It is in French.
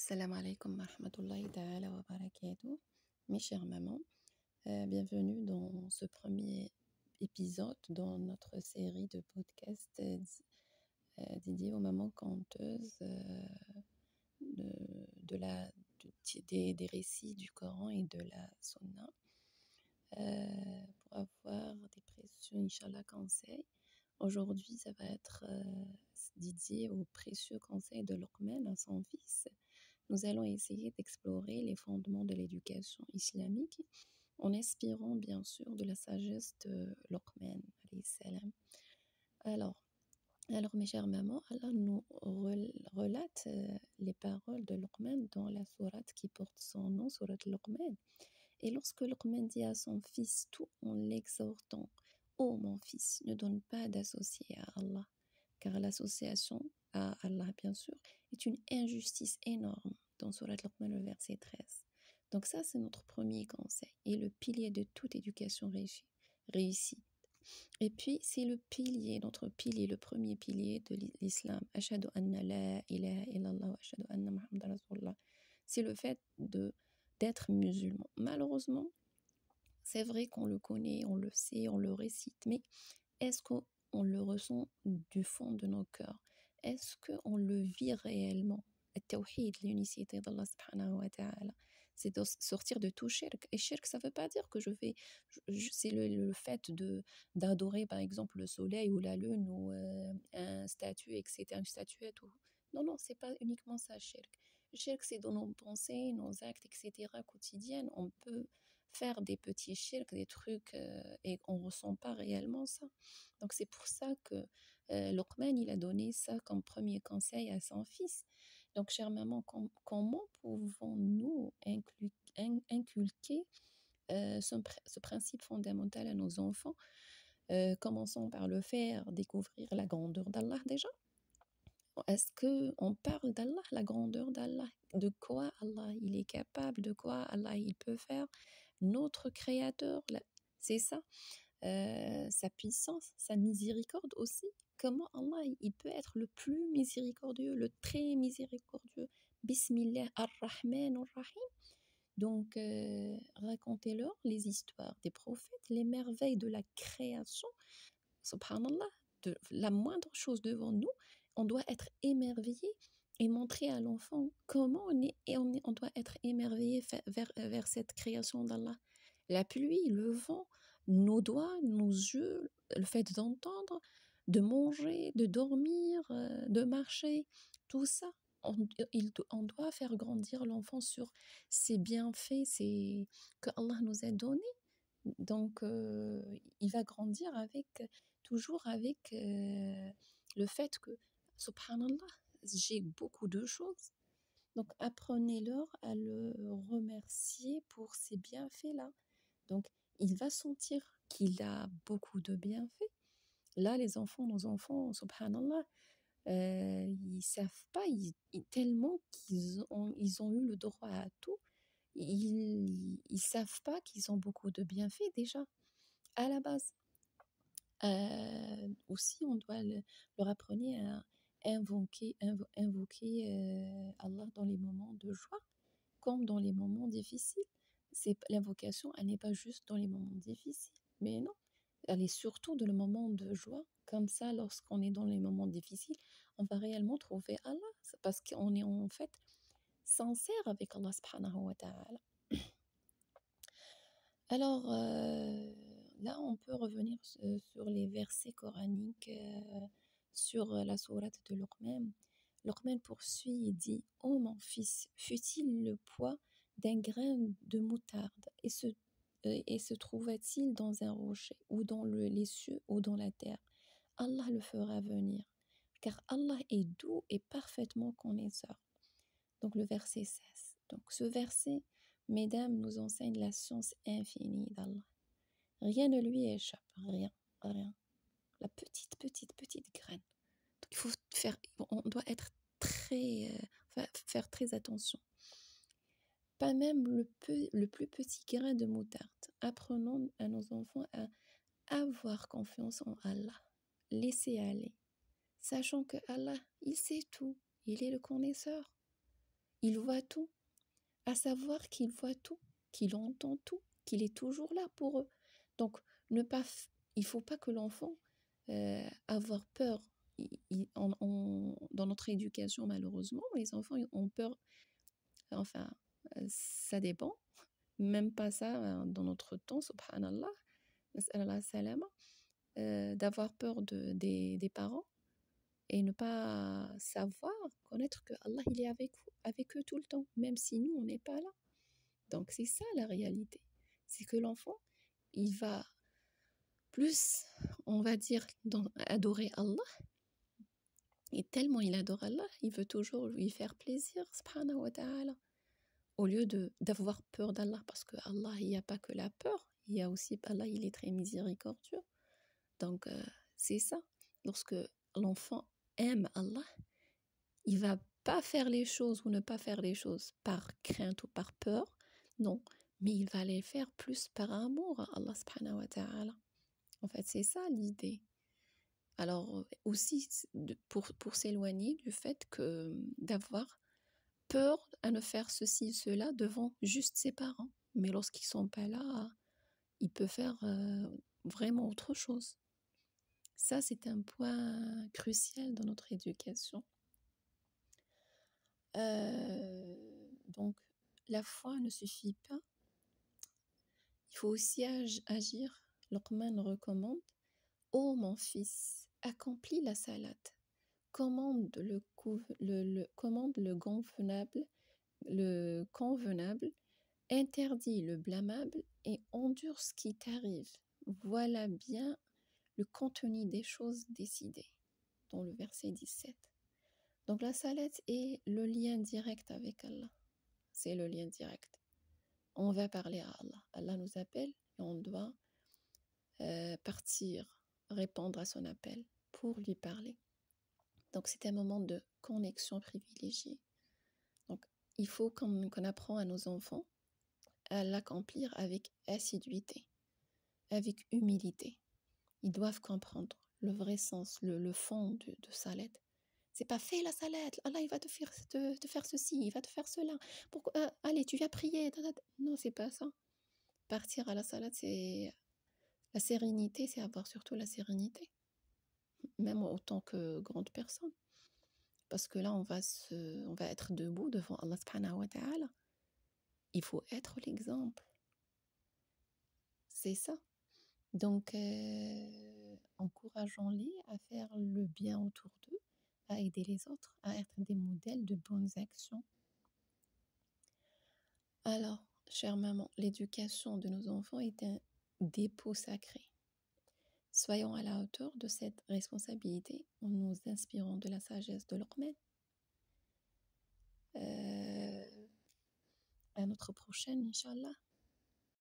Salam alaikum wa rahmatullahi ta'ala wa barakatuh. Mes chères mamans, bienvenue dans ce premier épisode dans notre série de podcasts dédiés aux mamans conteuses de la, des récits du Coran et de la Sunna pour avoir des précieux, Inch'Allah, conseils. Aujourd'hui, ça va être dédié aux précieux conseils de Luqman à son fils. Nous allons essayer d'explorer les fondements de l'éducation islamique en inspirant bien sûr de la sagesse de Luqman alayhi salam. Alors, mes chères mamans, Allah nous relate les paroles de Luqman dans la sourate qui porte son nom, sourate Luqman. Et lorsque Luqman dit à son fils tout en l'exhortant: Ô mon fils, ne donne pas d'associé à Allah, car l'association à Allah, bien sûr, est une injustice énorme, dans Surat Luqman, le verset 13. Donc ça, c'est notre premier conseil, et le pilier de toute éducation réussie. Et puis, c'est le pilier, notre pilier, le premier pilier de l'islam. Ashhadu anna la ilaha illallah wa ashhadu anna Muhammadan Rasulullah. C'est le fait d'être musulman. Malheureusement, c'est vrai qu'on le connaît, on le sait, on le récite, mais est-ce qu'on le ressent du fond de nos cœurs? Est-ce qu'on le vit réellement? Al-Tawhid, l'unicité d'Allah subhanahu wa ta'ala, c'est de sortir de tout shirk. Et shirk, ça ne veut pas dire que c'est le fait d'adorer par exemple le soleil ou la lune ou un statut, etc., une statuette. Non, non, c'est pas uniquement ça, shirk. Shirk, c'est dans nos pensées, nos actes, etc., quotidiennes. On peut faire des petits shirk, des trucs, et on ne ressent pas réellement ça. Donc c'est pour ça que Luqman, il a donné ça comme premier conseil à son fils. Donc, chère maman, comment pouvons-nous inculquer ce principe fondamental à nos enfants? Commençons par le faire découvrir la grandeur d'Allah déjà. Est-ce qu'on parle d'Allah, la grandeur d'Allah? De quoi Allah il est capable? De quoi Allah il peut faire? Notre Créateur, c'est ça. Sa puissance, sa miséricorde aussi. Comment Allah il peut être le plus miséricordieux, le très miséricordieux. Bismillah ar-Rahman ar-Rahim. Donc, racontez-leur les histoires des prophètes, les merveilles de la création. Subhanallah, de la moindre chose devant nous, on doit être émerveillé et montrer à l'enfant comment on doit être émerveillé vers cette création d'Allah. La pluie, le vent, nos doigts, nos yeux, le fait d'entendre, de manger, de dormir, de marcher, tout ça, on doit faire grandir l'enfant sur ces bienfaits que Allah nous a donnés. Donc, il va grandir toujours avec le fait que, subhanallah, j'ai beaucoup de choses. Donc, apprenez-leur à le remercier pour ces bienfaits-là. Donc, il va sentir qu'il a beaucoup de bienfaits. Là, nos enfants, subhanallah, ils savent pas, tellement ils ont eu le droit à tout, ils savent pas qu'ils ont beaucoup de bienfaits déjà, à la base. Aussi, on doit leur apprendre à invoquer Allah dans les moments de joie, comme dans les moments difficiles. L'invocation, elle n'est pas juste dans les moments difficiles, mais non, elle est surtout dans le moment de joie. Comme ça, lorsqu'on est dans les moments difficiles, on va réellement trouver Allah, parce qu'on est en fait sincère avec Allah subhanahu wa ta'ala. Alors, là, on peut revenir sur les versets coraniques, sur la sourate de Luqman. Luqman poursuit et dit: Ô mon fils, fût-il le poids d'un grain de moutarde, et se trouva-t-il dans un rocher, ou dans les cieux, ou dans la terre, Allah le fera venir, car Allah est doux et parfaitement connaisseur. Donc le verset 16. Donc ce verset, mesdames, nous enseigne la science infinie d'Allah. Rien ne lui échappe, rien, rien. La petite graine. Donc on doit être faire très attention. Pas même le plus petit grain de moutarde. Apprenons à nos enfants à avoir confiance en Allah. Laisser aller. Sachant que Allah, il sait tout. Il est le connaisseur. Il voit tout, à savoir qu'il voit tout, qu'il entend tout, qu'il est toujours là pour eux. Donc, ne pas, il faut pas que l'enfant avoir peur. Dans notre éducation, malheureusement, les enfants ont peur. Enfin, ça dépend. Même pas ça dans notre temps, subhanallah, nas'Allah salama, d'avoir peur des parents et ne pas savoir, connaître que Allah il est avec eux tout le temps, même si nous, on n'est pas là. Donc, c'est ça la réalité. C'est que l'enfant, il va plus, on va dire, adorer Allah. Et tellement il adore Allah, il veut toujours lui faire plaisir, subhanahu wa ta'ala. Au lieu d'avoir peur d'Allah, parce que Allah, il n'y a pas que la peur, il y a aussi, Allah, il est très miséricordieux. Donc, c'est ça. Lorsque l'enfant aime Allah, il va pas faire les choses ou ne pas faire les choses par crainte ou par peur, non, mais il va les faire plus par amour à Allah subhanahu wa ta'ala. En fait, c'est ça l'idée. Alors, aussi, pour s'éloigner du fait que d'avoir peur à ne faire ceci, cela devant juste ses parents. Mais lorsqu'ils sont pas là, il peut faire vraiment autre chose. Ça, c'est un point crucial dans notre éducation. Donc, la foi ne suffit pas. Il faut aussi agir. Luqman recommande: Ô mon fils, accomplis la salate. Commande commande le convenable, interdis le blâmable et endure ce qui t'arrive. Voilà bien le contenu des choses décidées, dans le verset 17. Donc la salate est le lien direct avec Allah. C'est le lien direct. On va parler à Allah. Allah nous appelle et on doit partir, répondre à son appel pour lui parler. Donc c'est un moment de connexion privilégiée. Donc il faut qu'on apprend à nos enfants à l'accomplir avec assiduité, avec humilité. Ils doivent comprendre le vrai sens, le fond de salade. C'est pas fait la salade. Allah, il va te faire ceci, il va te faire cela. Pourquoi, allez, tu viens prier. Non, c'est pas ça. Partir à la salade, c'est la sérénité, c'est avoir surtout la sérénité. Même autant que grande personne. Parce que là, on va être debout devant Allah subhanahu wa ta'ala. Il faut être l'exemple. C'est ça. Donc, encourageons-les à faire le bien autour d'eux, à aider les autres, à être des modèles de bonnes actions. Alors, chère maman, l'éducation de nos enfants est un dépôt sacré. Soyons à la hauteur de cette responsabilité en nous inspirant de la sagesse de Luqman. À notre prochaine, Inch'Allah.